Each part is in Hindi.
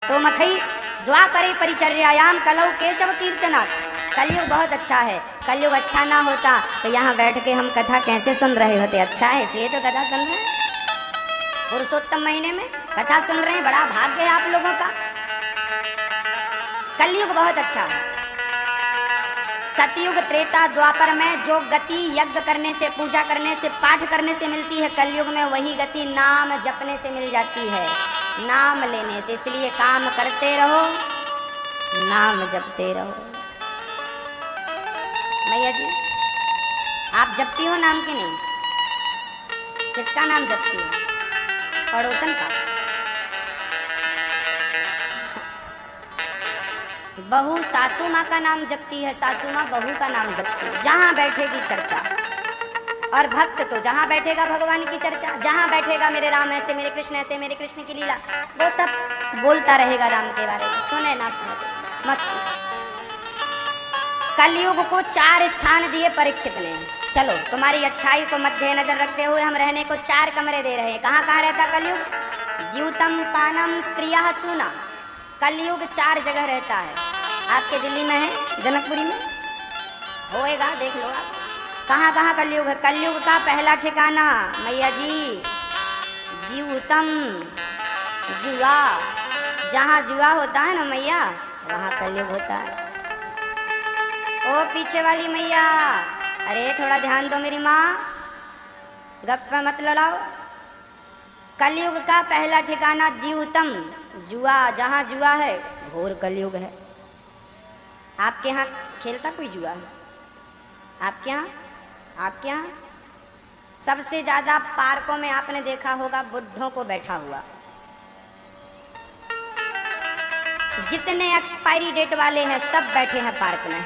तो मखई द्वापरे परिचर्यायाम कलौ केशव कीर्तनाथ। कलयुग बहुत अच्छा है, कलयुग अच्छा ना होता तो यहाँ बैठ के हम कथा कैसे सुन रहे होते। अच्छा है इसलिए तो कथा सुन रहे हैं, पुरुषोत्तम महीने में कथा सुन रहे हैं, बड़ा भाग्य है आप लोगों का। कलयुग बहुत अच्छा है। सतयुग त्रेता द्वापर में जो गति यज्ञ करने से, पूजा करने से, पाठ करने से मिलती है, कलयुग में वही गति नाम जपने से मिल जाती है, नाम लेने से। इसलिए काम करते रहो, नाम जपते रहो। मैया जी आप जपती हो नाम की नहीं? किसका नाम जपती हो? पड़ोसन का? बहू सासू माँ का नाम जपती है, सासू माँ बहू का नाम जपती है। जहाँ बैठेगी चर्चा, और भक्त तो जहाँ बैठेगा भगवान की चर्चा, जहाँ बैठेगा मेरे राम ऐसे, मेरे कृष्ण ऐसे, मेरे कृष्ण की लीला, वो सब बोलता रहेगा राम के बारे में, सुने ना सुने मस्ती। कलयुग को 4 स्थान दिए परीक्षित ने। चलो तुम्हारी अच्छाई को मध्य नजर रखते हुए हम रहने को 4 कमरे दे रहे हैं। कहाँ कहाँ रहता कलयुग? द्यूतम पानम स्त्रियः सूना। कलयुग 4 जगह रहता है। आपके दिल्ली में है, जनकपुरी में होएगा, देख लो आप कहाँ कहाँ कलयुग है। कलयुग का पहला ठिकाना मैया जी द्यूतम, जुआ। जहाँ जुआ होता है ना मैया, वहाँ कलयुग होता है। ओ पीछे वाली मैया, अरे थोड़ा ध्यान दो मेरी माँ, गप्पा मत लड़ाओ। कलयुग का पहला ठिकाना द्यूतम, जुआ। जहाँ जुआ है घोर कलयुग है। आपके यहाँ खेलता कोई जुआ? आपके यहाँ? आपके यहाँ सबसे ज्यादा पार्कों में आपने देखा होगा बुढ़ों को बैठा हुआ। जितने एक्सपायरी डेट वाले हैं सब बैठे हैं पार्क में,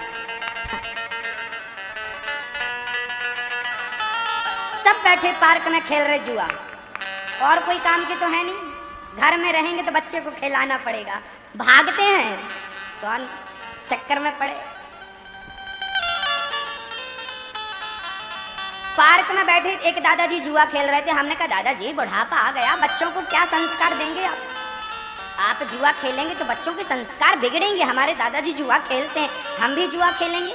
सब बैठे पार्क में खेल रहे जुआ। और कोई काम की तो है नहीं, घर में रहेंगे तो बच्चे को खिलाना पड़ेगा, भागते हैं कौन चक्कर में पड़े। पार्क में बैठे एक दादाजी जुआ खेल रहे थे। हमने कहा दादाजी बुढ़ापा आ गया, बच्चों को क्या संस्कार देंगे आप जुआ खेलेंगे तो बच्चों के संस्कार बिगड़ेंगे। हमारे दादाजी जुआ खेलते हैं, हम भी जुआ खेलेंगे,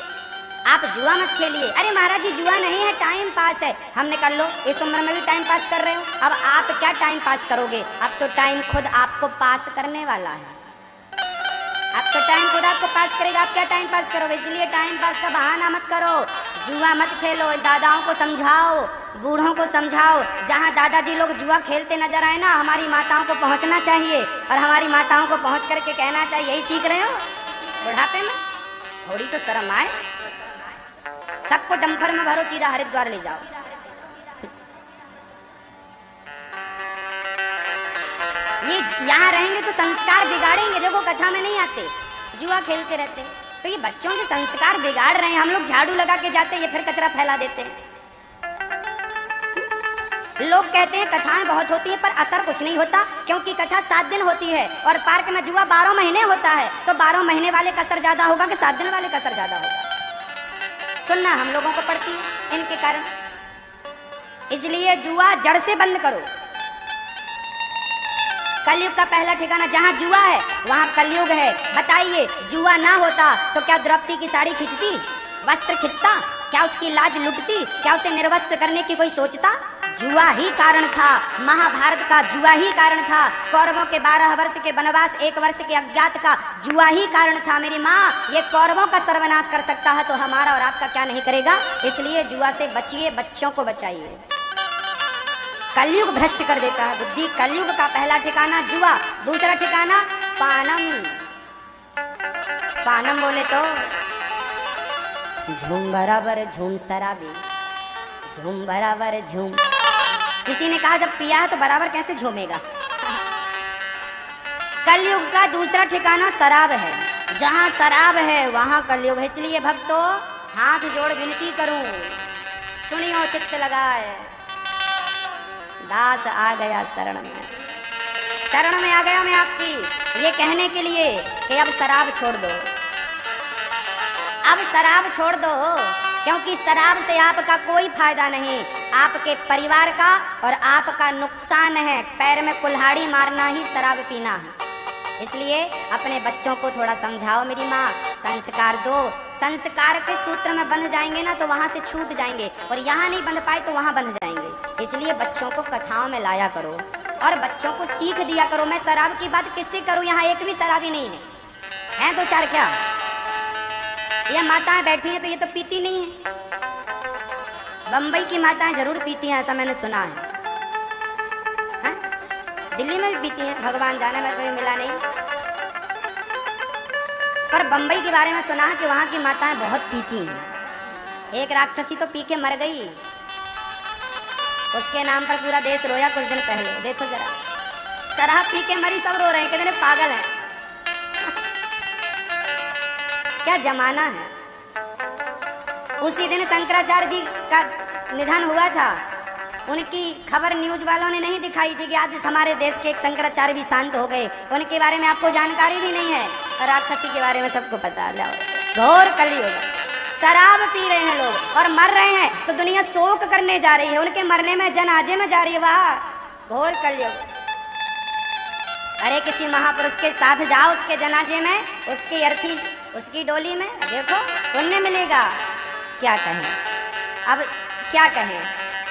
आप जुआ मत खेलिए। अरे महाराज जी जुआ नहीं है, टाइम पास है। हमने कर लो, इस उम्र में भी टाइम पास कर रहे हो, अब आप क्या टाइम पास करोगे? अब तो टाइम खुद आपको पास करने वाला है, अब तो टाइम खुद आपको पास करेगा, आप क्या टाइम पास करोगे? इसलिए टाइम पास का बहाना मत करो, जुआ मत खेलो। दादाओं को समझाओ, बूढ़ों को समझाओ। जहाँ दादाजी लोग जुआ खेलते नजर आए ना, हमारी माताओं को पहुँचना चाहिए और हमारी माताओं को पहुँच करके कहना चाहिए यही सीख रहे हो बुढ़ापे में, थोड़ी तो शर्म आए। सबको डंपर में भरो, सीधा हरिद्वार ले जाओ। ये यहाँ रहेंगे तो संस्कार बिगाड़ेंगे। देखो कथा में नहीं आते, जुआ खेलते रहते, तो ये बच्चों के संस्कार बिगाड़ रहे हैं। हम लोग झाड़ू लगा के जाते, ये फिर कचरा फैला देते हैं। लोग कहते हैं कथाएं बहुत होती है पर असर कुछ नहीं होता, क्योंकि कथा 7 दिन होती है और पार्क में जुआ 12 महीने होता है। तो 12 महीने वाले का असर ज्यादा होगा कि 7 दिन वाले का असर ज्यादा होगा? सुनना हम लोगों को पड़ती है इनके कारण। इसलिए जुआ जड़ से बंद करो। कलयुग का पहला ठिकाना जहाँ जुआ है वहाँ कलयुग है। बताइए जुआ ना होता तो क्या द्रौपदी की साड़ी खींचती, वस्त्र खींचता? क्या उसकी लाज लुटती? क्या उसे निर्वस्त्र करने की कोई सोचता? जुआ ही कारण था, महाभारत का जुआ ही कारण था, कौरवों के 12 वर्ष के वनवास, 1 वर्ष के अज्ञात का जुआ ही कारण था। मेरी माँ, ये कौरवों का सर्वनाश कर सकता है तो हमारा और आपका क्या नहीं करेगा? इसलिए जुआ से बचिए, बच्चों को बचाइए। कलयुग भ्रष्ट कर देता है बुद्धि। कलयुग का पहला ठिकाना जुआ, दूसरा ठिकाना पानम। पानम बोले तो झूम बराबर झूम शराबी, झूम बराबर झूम। किसी ने कहा जब पिया है तो बराबर कैसे झूमेगा? कलयुग का दूसरा ठिकाना शराब है। जहाँ शराब है वहाँ कलयुग है। इसलिए भक्तों हाथ जोड़ विनती करूं, सुनियो चित्त लगाए, दास आ गया शरण में। शरण में आ गया मैं आपकी, ये कहने के लिए कि अब शराब छोड़ दो, अब शराब छोड़ दो, क्योंकि शराब से आपका कोई फायदा नहीं, आपके परिवार का और आपका नुकसान है। पैर में कुल्हाड़ी मारना ही शराब पीना है। इसलिए अपने बच्चों को थोड़ा समझाओ मेरी माँ, संस्कार दो। संस्कार के सूत्र में बंध जाएंगे ना तो वहाँ से छूट जाएंगे, और यहाँ नहीं बंध पाए तो वहाँ बंध जाएंगे। इसलिए बच्चों को कथाओं में लाया करो और बच्चों को सीख दिया करो। मैं शराब की बात किससे करूँ, यहाँ एक भी शराबी नहीं है, हैं दो चार क्या? ये माताएं बैठी हैं तो ये तो पीती नहीं है। बम्बई की माताएं जरूर पीती हैं, ऐसा मैंने सुना है। दिल्ली में भी पीती हैं, भगवान जाने में कोई मिला नहीं। पर बम्बई के बारे में सुना है कि वहाँ की माताएं बहुत पीती हैं। एक राक्षसी तो पी के मर गई, उसके नाम पर पूरा देश रोया कुछ दिन पहले। देखो जरा, शराब पी के मरी, सब रो रहे हैं, कितने पागल हैं। क्या जमाना है। उसी दिन शंकराचार्य जी का निधन हुआ था, उनकी खबर न्यूज वालों ने नहीं दिखाई थी कि आज हमारे देश के एक शंकराचार्य भी शांत हो गए। उनके बारे में आपको जानकारी भी नहीं है, और राक्षसी के बारे में सबको पता। घोर कलयुग, शराब पी रहे हैं लोग और मर रहे हैं, तो दुनिया शोक करने जा रही है, उनके मरने में जनाजे में जा रही है। वाह, घोर कलयुग। अरे किसी महापुरुष के साथ जाओ, उसके जनाजे में, उसकी अर्थी, उसकी डोली में, देखो पुण्य मिलेगा। क्या कहें अब, क्या कहें।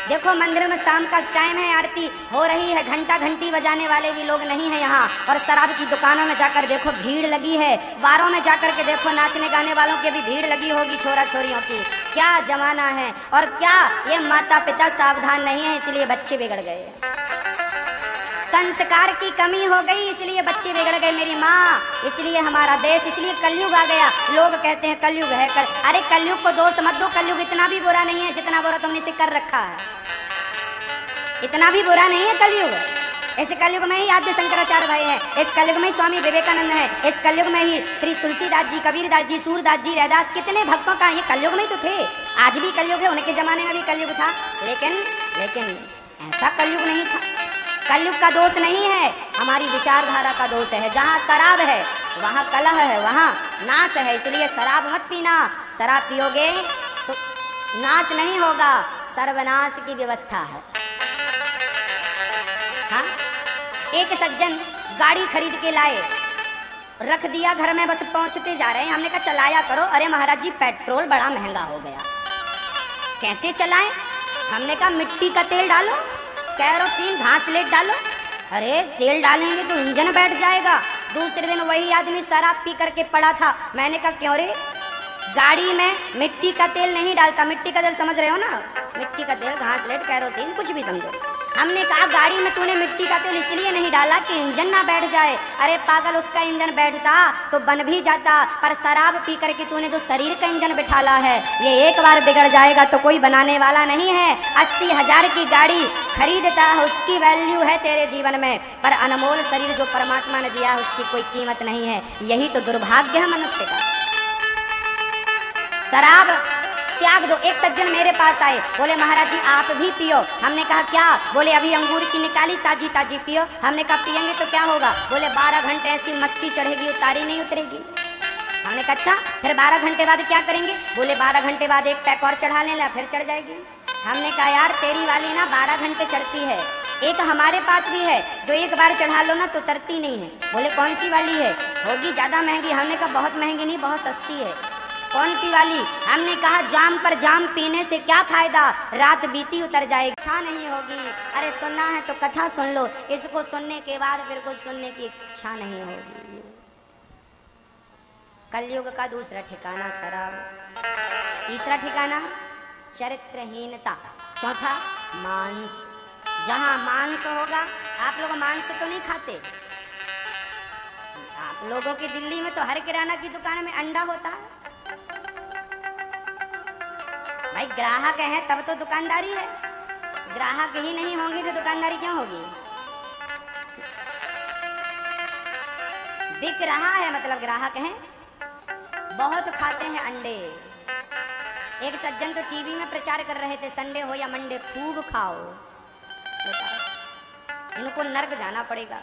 देखो मंदिर में शाम का टाइम है, आरती हो रही है, घंटा घंटी बजाने वाले भी लोग नहीं है यहाँ, और शराब की दुकानों में जाकर देखो भीड़ लगी है, बारों में जाकर के देखो नाचने गाने वालों की भी भीड़ लगी होगी, छोरा छोरियों की। क्या जमाना है। और क्या ये माता पिता सावधान नहीं है, इसलिए बच्चे बिगड़ गए। संस्कार की कमी हो गई, इसलिए बच्चे बिगड़ गए मेरी माँ। इसलिए हमारा देश, इसलिए कलयुग आ गया। लोग कहते हैं कलयुग है अरे कलयुग को दोष मत दो, कलयुग इतना भी बुरा नहीं है जितना बुरा तुमने इसे कर रखा है। इतना भी बुरा नहीं है कलयुग। इस कलयुग में ही आद्य शंकराचार्य भाई हैं, इस कलयुग में ही स्वामी विवेकानंद हैं, इस कलयुग में ही श्री तुलसीदास जी, कबीरदास जी, सूरदास जी, रैदास, कितने भक्तों का ये कलयुग में ही तो थे। आज भी कलयुग है, उनके जमाने में भी कलयुग था, लेकिन ऐसा कलयुग नहीं था। कलयुग का दोष नहीं है, हमारी विचारधारा का दोष है। जहाँ शराब है वहाँ कलह है, वहाँ नाश है। इसलिए शराब मत पीना, शराब पियोगे तो नाश नहीं होगा, सर्वनाश की व्यवस्था है। हाँ, एक सज्जन गाड़ी खरीद के लाए, रख दिया घर में, बस पहुंचते जा रहे हैं। हमने कहा चलाया करो। अरे महाराज जी पेट्रोल बड़ा महंगा हो गया, कैसे चलाएं? हमने कहा मिट्टी का तेल डालो, कैरोसिन, घासलेट डालो। अरे तेल डालेंगे तो इंजन बैठ जाएगा। दूसरे दिन वही आदमी शराब पी करके पड़ा था। मैंने कहा क्यों रे, गाड़ी में मिट्टी का तेल नहीं डालता। मिट्टी का तेल समझ रहे हो ना, मिट्टी का तेल, घासलेट, कैरोसिन, कुछ भी समझो। हमने कहा गाड़ी में तूने मिट्टी का तेल इसलिए नहीं डाला कि इंजन ना बैठ जाए। अरे पागल, उसका इंजन बैठता तो बन भी जाता, पर शराब पी करके तूने जो शरीर का इंजन बिठाला है, ये एक बार बिगड़ जाएगा तो कोई बनाने वाला नहीं है। 80,000 की गाड़ी खरीदता है, उसकी वैल्यू है तेरे जीवन में, पर अनमोल शरीर जो परमात्मा ने दिया है उसकी कोई कीमत नहीं है। यही तो दुर्भाग्य है मनुष्य का। शराब त्याग दो। एक सज्जन मेरे पास आए, बोले महाराज जी आप भी पियो। हमने कहा क्या? बोले अभी अंगूर की निकाली, ताजी ताजी पियो। हमने कहा पियेंगे तो क्या होगा? बोले 12 घंटे ऐसी मस्ती चढ़ेगी, उतारी नहीं उतरेगी। हमने कहा अच्छा, फिर 12 घंटे बाद क्या करेंगे? बोले 12 घंटे बाद एक पैक और चढ़ा लेना, फिर चढ़ जाएगी। हमने कहा यार तेरी वाली ना 12 घंटे चढ़ती है, एक हमारे पास भी है जो एक बार चढ़ा लो ना तो उतरती नहीं है। बोले कौन सी वाली है? होगी ज्यादा महंगी। हमने कहा बहुत महंगी नहीं, बहुत सस्ती है। कौन सी वाली? हमने कहा जाम पर जाम पीने से क्या फायदा, रात बीती उतर जाएगी, इच्छा नहीं होगी। अरे सुनना है तो कथा सुन लो, इसको सुनने के बाद फिर कुछ सुनने की इच्छा नहीं होगी। कलयुग का दूसरा ठिकाना शराब, तीसरा ठिकाना चरित्रहीनता, चौथा मांस। जहां मांस होगा, आप लोग मांस तो नहीं खाते? आप लोगों की दिल्ली में तो हर किराना की दुकान में अंडा होता है। भाई ग्राहक है तब तो दुकानदारी है, ग्राहक ही नहीं होंगे तो दुकानदारी क्यों होगी? बिक रहा है मतलब ग्राहक हैं। बहुत खाते हैं अंडे। एक सज्जन तो टीवी में प्रचार कर रहे थे, संडे हो या मंडे खूब खाओ। इनको नर्क जाना पड़ेगा।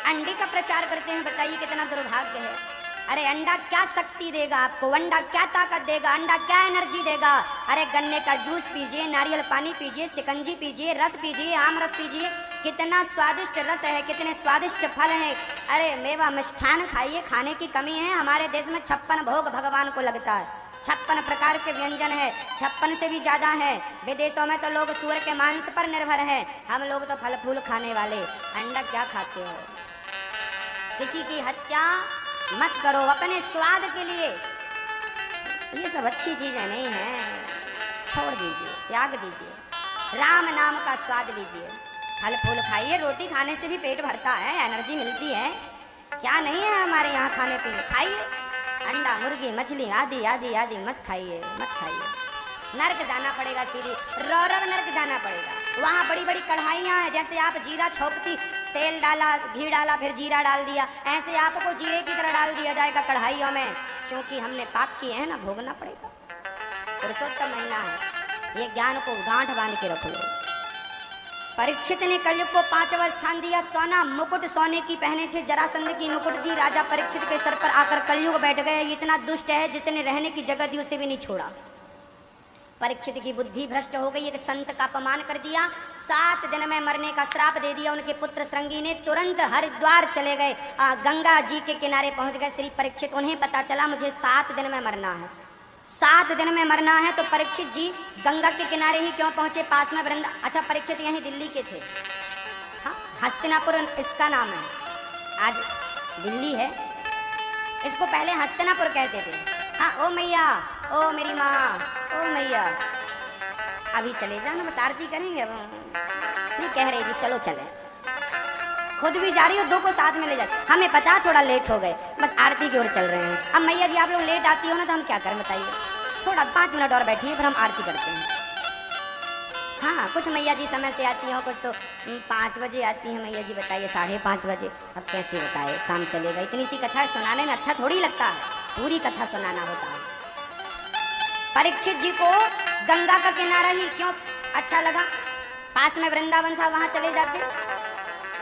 अंडे का प्रचार करते हैं, बताइए कितना दुर्भाग्य है। अरे अंडा क्या शक्ति देगा आपको? अंडा क्या ताकत देगा? अंडा क्या एनर्जी देगा? अरे गन्ने का जूस पीजिए, नारियल पानी पीजिए, शिकंजी पीजिए, रस पीजिए, आम रस पीजिए, कितना स्वादिष्ट रस है, कितने स्वादिष्ट फल हैं। अरे मेवा मिष्ठान खाइए, खाने की कमी है? हमारे देश में 56 भोग भगवान को लगता है, 56 प्रकार के व्यंजन है, 56 से भी ज्यादा है। विदेशों में तो लोग सूअर के मांस पर निर्भर हैं, हम लोग तो फल फूल खाने वाले। अंडा क्या खाते हो? किसी की हत्या मत करो अपने स्वाद के लिए, ये सब अच्छी चीजें नहीं हैं, छोड़ दीजिए, त्याग दीजिए। राम नाम का स्वाद लीजिए, फल फूल खाइए, रोटी खाने से भी पेट भरता है, एनर्जी मिलती है। क्या नहीं है हमारे यहाँ खाने पीने? खाइए, अंडा मुर्गी मछली आदि आदि आदि मत खाइए, मत खाइए। नर्क जाना पड़ेगा, सीधी रौरव नर्क जाना पड़ेगा। वहाँ बड़ी बड़ी कढ़ाइयाँ हैं, जैसे आप जीरा छोंकती, तेल डाला, घी डाला, फिर जीरा डाल दिया, ऐसे आपको जीरे की तरह डाल दिया जाएगा कढ़ाइयों में। क्योंकि हमने पाप किए हैं ना, भोगना पड़ेगा। पुरुषोत्तम महीना है, ये ज्ञान को गांठ बांध के रख लो। परीक्षित ने कलयुग को 5वां स्थान दिया। सोना मुकुट सोने की पहने थे, जरासंध की मुकुट दी राजा परीक्षित के सर पर आकर कलयुग बैठ गए। इतना दुष्ट है जिसने रहने की जगह दी उसे भी नहीं छोड़ा। परीक्षित की बुद्धि भ्रष्ट हो गई, एक संत का अपमान कर दिया, 7 दिन में मरने का श्राप दे दिया। उनके पुत्र श्रृंगी ने तुरंत हरिद्वार चले गए, गंगा जी के किनारे पहुंच गए श्री परीक्षित। उन्हें पता चला मुझे 7 दिन में मरना है, 7 दिन में मरना है। तो परीक्षित जी गंगा के किनारे ही क्यों पहुंचे? पास में वृंदा। अच्छा, परीक्षित यहीं दिल्ली के थे, हाँ, हस्तिनापुर इसका नाम है, आज दिल्ली है। इसको पहले हस्तिनापुर कहते थे। हाँ, ओ मैया, ओ मेरी माँ, ओ मैया, अभी चले जाना, बस आरती करेंगे। नहीं कह रही थी चलो चले, खुद भी जा रही हो, 2 को साथ में ले जाते। हमें पता थोड़ा लेट हो गए, बस आरती की ओर चल रहे हैं। अब मैया जी आप लोग लेट आती हो ना, तो हम क्या करें बताइए? थोड़ा 5 मिनट और बैठिए, फिर हम आरती करते हैं। हाँ, कुछ मैया जी समय से आती हो, कुछ तो 5 बजे आती हैं मैया जी, बताइए 5:30 बजे। अब कैसे बताए, काम चलेगा? इतनी सी कथा सुनाने में अच्छा थोड़ी लगता है, पूरी कथा सुनाना होता है। परीक्षित जी को गंगा का किनारा ही क्यों अच्छा लगा? पास में वृंदावन था, वहां चले जाते।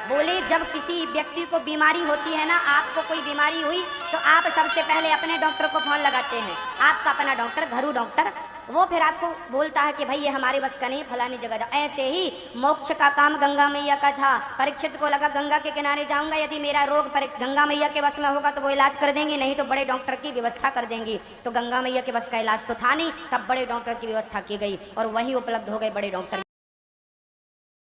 बोले जब किसी व्यक्ति को बीमारी होती है ना, आपको कोई बीमारी हुई तो आप सबसे पहले अपने डॉक्टर को फोन लगाते हैं। आपका अपना डॉक्टर, घरू डॉक्टर, वो फिर आपको बोलता है कि भाई ये हमारे बस का नहीं, फलानी जगह जाओ। ऐसे ही मोक्ष का काम गंगा मैया का था। परीक्षित को लगा गंगा के किनारे जाऊंगा, यदि मेरा रोग गंगा मैया के बस में होगा तो वो इलाज कर देंगी, नहीं तो बड़े डॉक्टर की व्यवस्था कर देंगी। तो गंगा मैया के बस का इलाज तो था नहीं, तब बड़े डॉक्टर की व्यवस्था की गई और वही उपलब्ध हो गए बड़े डॉक्टर।